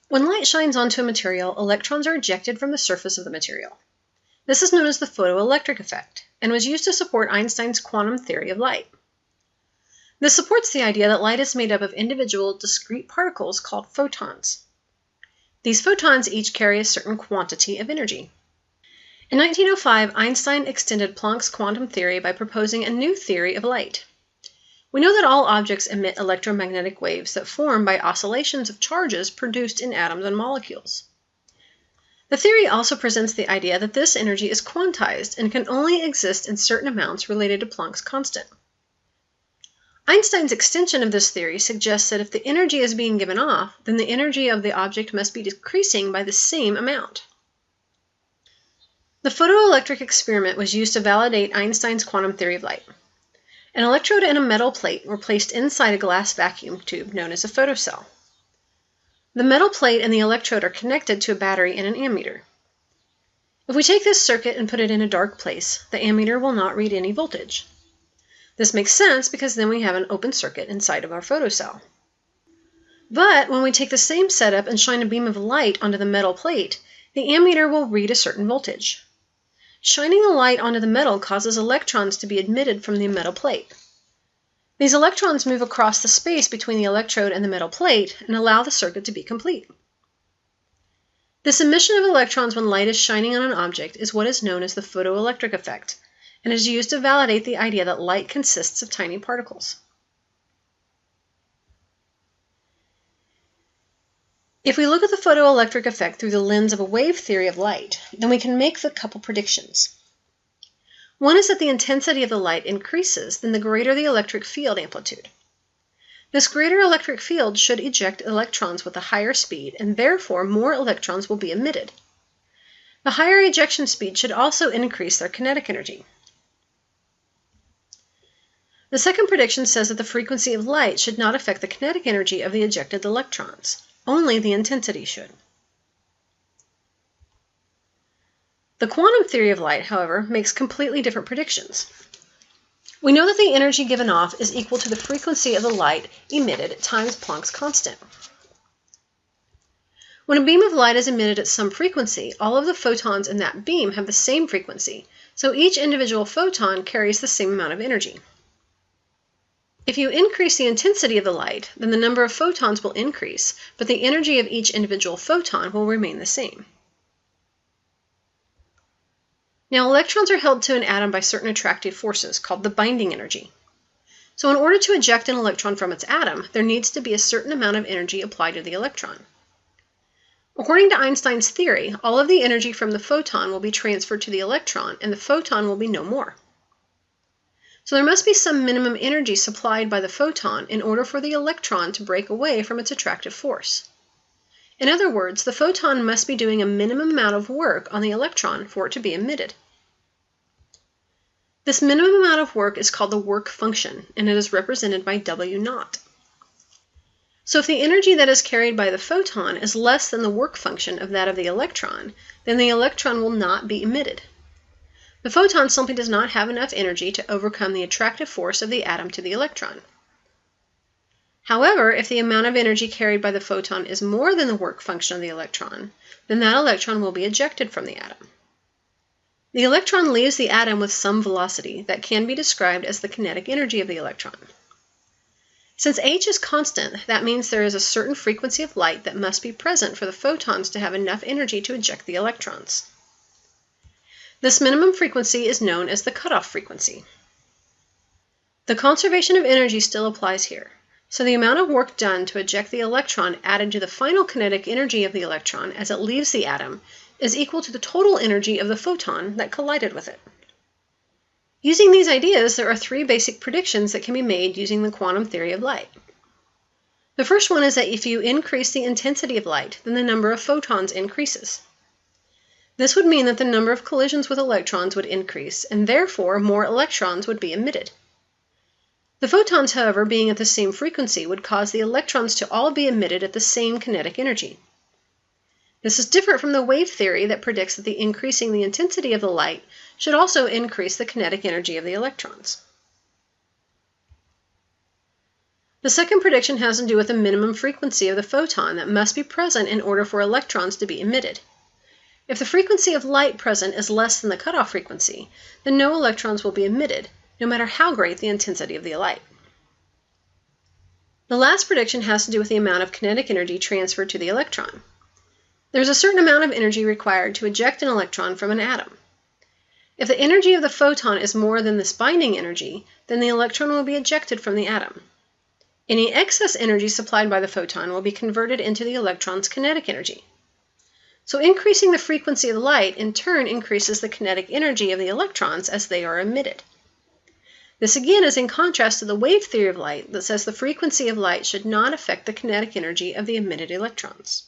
When light shines onto a material, electrons are ejected from the surface of the material. This is known as the photoelectric effect, and was used to support Einstein's quantum theory of light. This supports the idea that light is made up of individual discrete particles called photons. These photons each carry a certain quantity of energy. In 1905, Einstein extended Planck's quantum theory by proposing a new theory of light. We know that all objects emit electromagnetic waves that form by oscillations of charges produced in atoms and molecules. The theory also presents the idea that this energy is quantized and can only exist in certain amounts related to Planck's constant. Einstein's extension of this theory suggests that if the energy is being given off, then the energy of the object must be decreasing by the same amount. The photoelectric experiment was used to validate Einstein's quantum theory of light. An electrode and a metal plate were placed inside a glass vacuum tube known as a photocell. The metal plate and the electrode are connected to a battery and an ammeter. If we take this circuit and put it in a dark place, the ammeter will not read any voltage. This makes sense because then we have an open circuit inside of our photocell. But when we take the same setup and shine a beam of light onto the metal plate, the ammeter will read a certain voltage. Shining the light onto the metal causes electrons to be emitted from the metal plate. These electrons move across the space between the electrode and the metal plate and allow the circuit to be complete. This emission of electrons when light is shining on an object is what is known as the photoelectric effect, and is used to validate the idea that light consists of tiny particles. If we look at the photoelectric effect through the lens of a wave theory of light, then we can make a couple predictions. One is that the intensity of the light increases, then the greater the electric field amplitude. This greater electric field should eject electrons with a higher speed, and therefore more electrons will be emitted. The higher ejection speed should also increase their kinetic energy. The second prediction says that the frequency of light should not affect the kinetic energy of the ejected electrons. Only the intensity should. The quantum theory of light, however, makes completely different predictions. We know that the energy given off is equal to the frequency of the light emitted times Planck's constant. When a beam of light is emitted at some frequency, all of the photons in that beam have the same frequency, so each individual photon carries the same amount of energy. If you increase the intensity of the light, then the number of photons will increase, but the energy of each individual photon will remain the same. Now, electrons are held to an atom by certain attractive forces called the binding energy. So in order to eject an electron from its atom, there needs to be a certain amount of energy applied to the electron. According to Einstein's theory, all of the energy from the photon will be transferred to the electron, and the photon will be no more. So there must be some minimum energy supplied by the photon in order for the electron to break away from its attractive force. In other words, the photon must be doing a minimum amount of work on the electron for it to be emitted. This minimum amount of work is called the work function, and it is represented by W0. So if the energy that is carried by the photon is less than the work function of that of the electron, then the electron will not be emitted. The photon simply does not have enough energy to overcome the attractive force of the atom to the electron. However, if the amount of energy carried by the photon is more than the work function of the electron, then that electron will be ejected from the atom. The electron leaves the atom with some velocity that can be described as the kinetic energy of the electron. Since h is constant, that means there is a certain frequency of light that must be present for the photons to have enough energy to eject the electrons. This minimum frequency is known as the cutoff frequency. The conservation of energy still applies here, so the amount of work done to eject the electron added to the final kinetic energy of the electron as it leaves the atom is equal to the total energy of the photon that collided with it. Using these ideas, there are three basic predictions that can be made using the quantum theory of light. The first one is that if you increase the intensity of light, then the number of photons increases. This would mean that the number of collisions with electrons would increase, and therefore more electrons would be emitted. The photons, however, being at the same frequency, would cause the electrons to all be emitted at the same kinetic energy. This is different from the wave theory that predicts that increasing the intensity of the light should also increase the kinetic energy of the electrons. The second prediction has to do with the minimum frequency of the photon that must be present in order for electrons to be emitted. If the frequency of light present is less than the cutoff frequency, then no electrons will be emitted, no matter how great the intensity of the light. The last prediction has to do with the amount of kinetic energy transferred to the electron. There is a certain amount of energy required to eject an electron from an atom. If the energy of the photon is more than this binding energy, then the electron will be ejected from the atom. Any excess energy supplied by the photon will be converted into the electron's kinetic energy. So increasing the frequency of light in turn increases the kinetic energy of the electrons as they are emitted. This again is in contrast to the wave theory of light that says the frequency of light should not affect the kinetic energy of the emitted electrons.